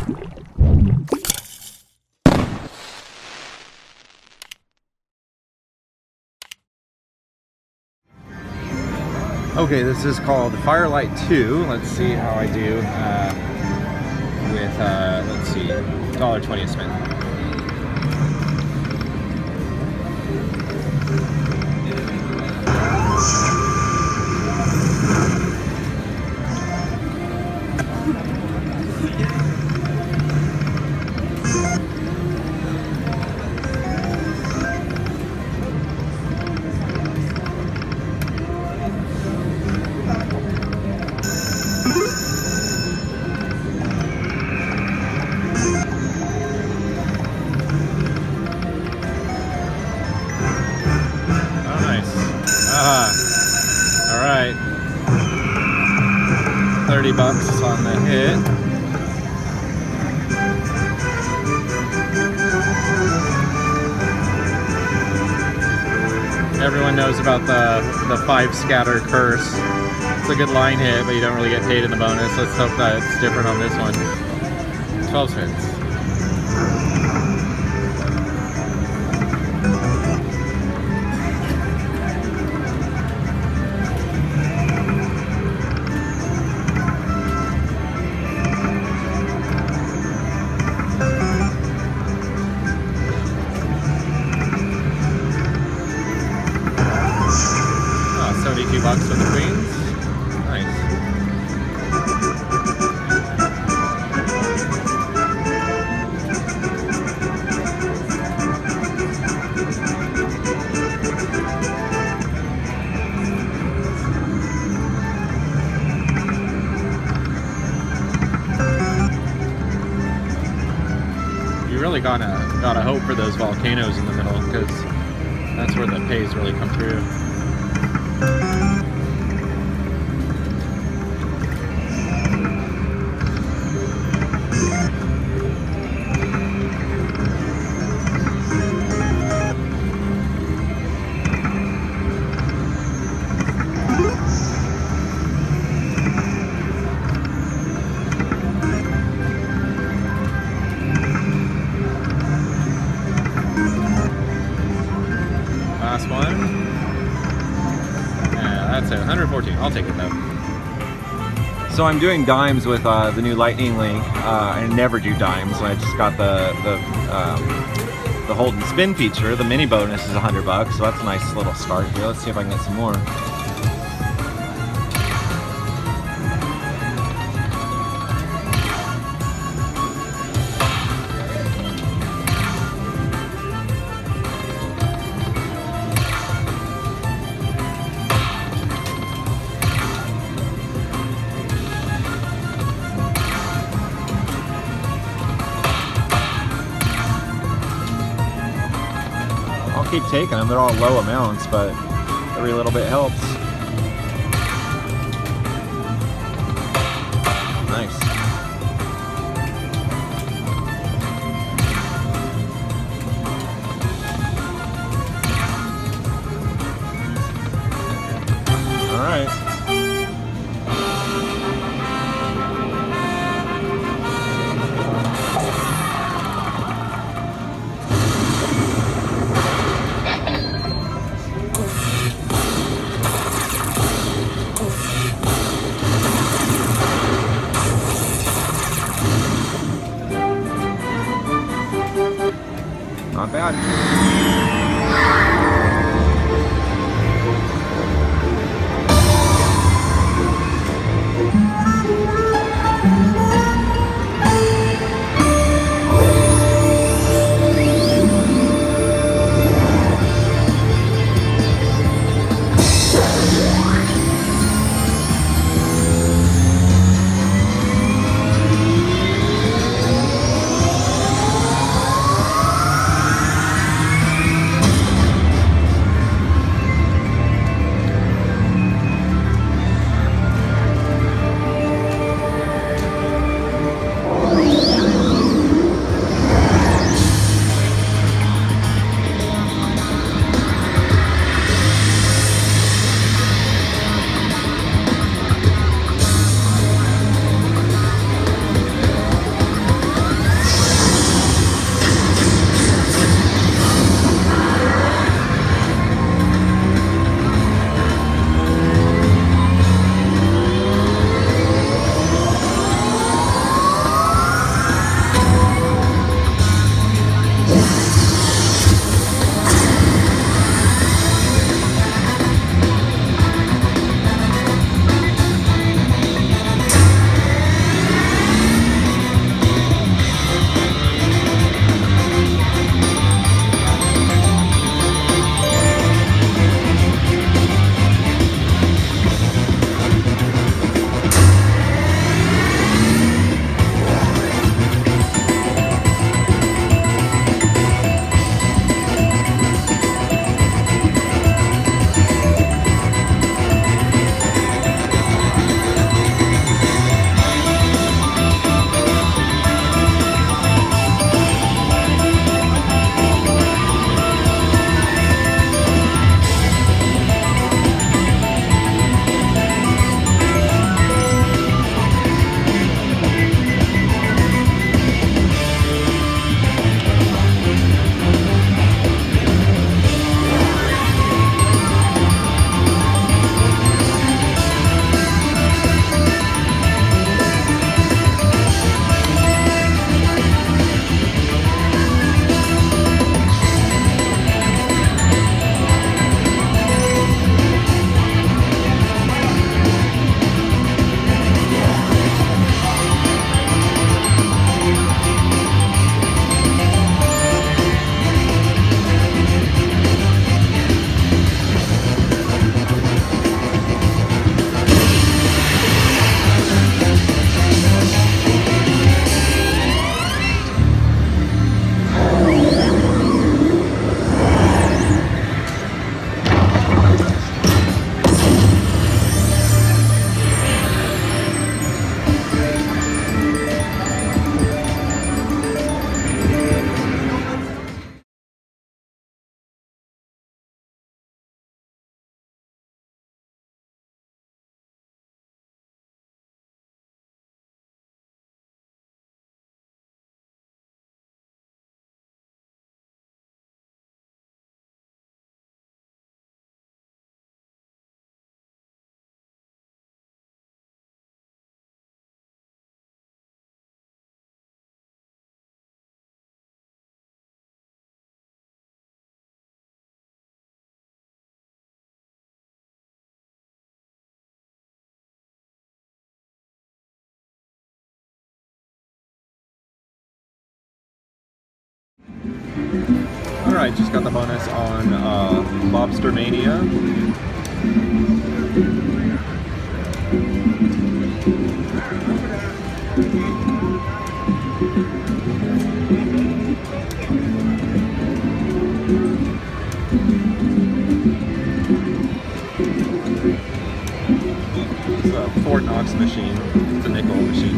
Okay, this is called Firelight 2. Let's see how I do with, let's see, $1.20 a spin. Alright, 30 bucks on the hit. Everyone knows about the 5 scatter curse. It's a good line hit, but you don't really get paid in the bonus. Let's hope that it's different on this one. 12 cents. $72 for the queens. Nice. You really gotta hope for those volcanoes in the middle, because that's where the pays really come through. Last one. Yeah, that's it. 114. I'll take it though. So I'm doing dimes with the new Lightning Link. I never do dimes. I just got the hold and spin feature. The mini bonus is $100, so that's a nice little start here. Let's see if I can get some more. Keep taking them. They're all low amounts, but every little bit helps. Nice. All right. Not bad. Alright, just got the bonus on Lobster Mania. It's a Fort Knox machine. It's a nickel machine.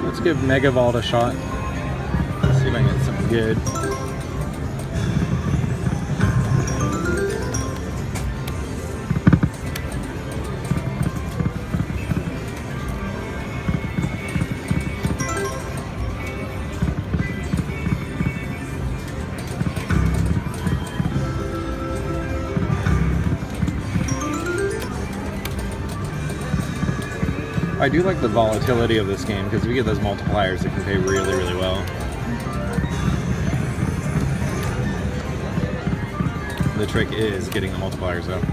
Let's give Mega Vault a shot. Let's see if I can get something good. I do like the volatility of this game because we get those multipliers that can pay really, really well. The trick is getting the multipliers up.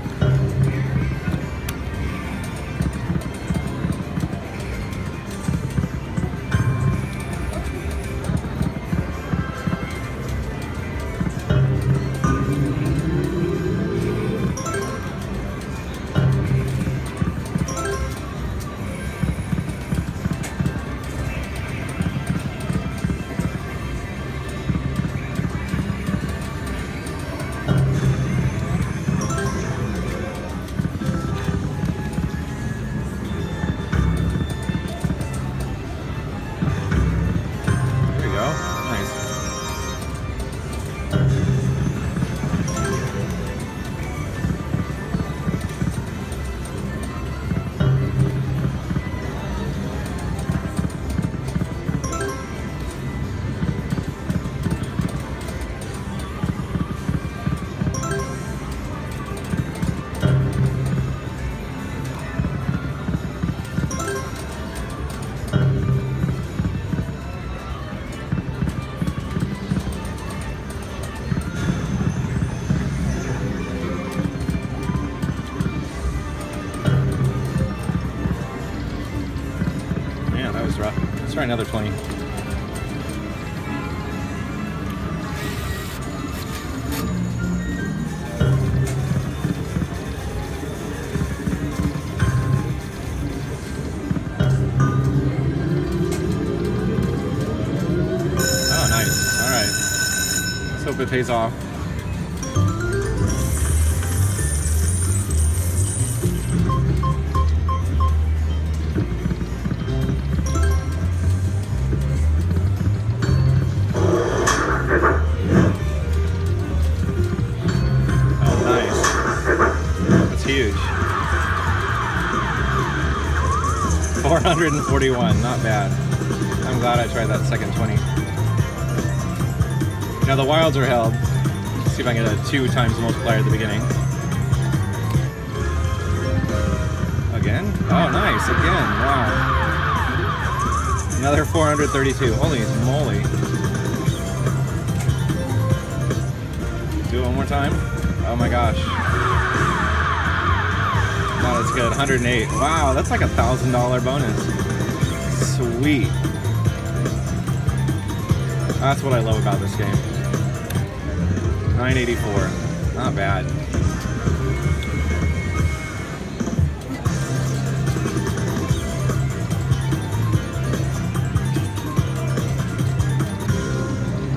Rough. Let's try another 20. Oh, nice. All right. Let's hope it pays off. Huge. 441, not bad. I'm glad I tried that second 20. Now the wilds are held. Let's see if I can get a 2 times multiplier at the beginning. Again? Oh, nice. Again. Wow. Another 432. Holy moly. Do it one more time. Oh my gosh. Oh, that's good. 108. Wow, that's like $1,000 bonus. Sweet. That's what I love about this game. 984. Not bad.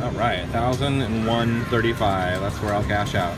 All right, 1,001.35. That's where I'll cash out.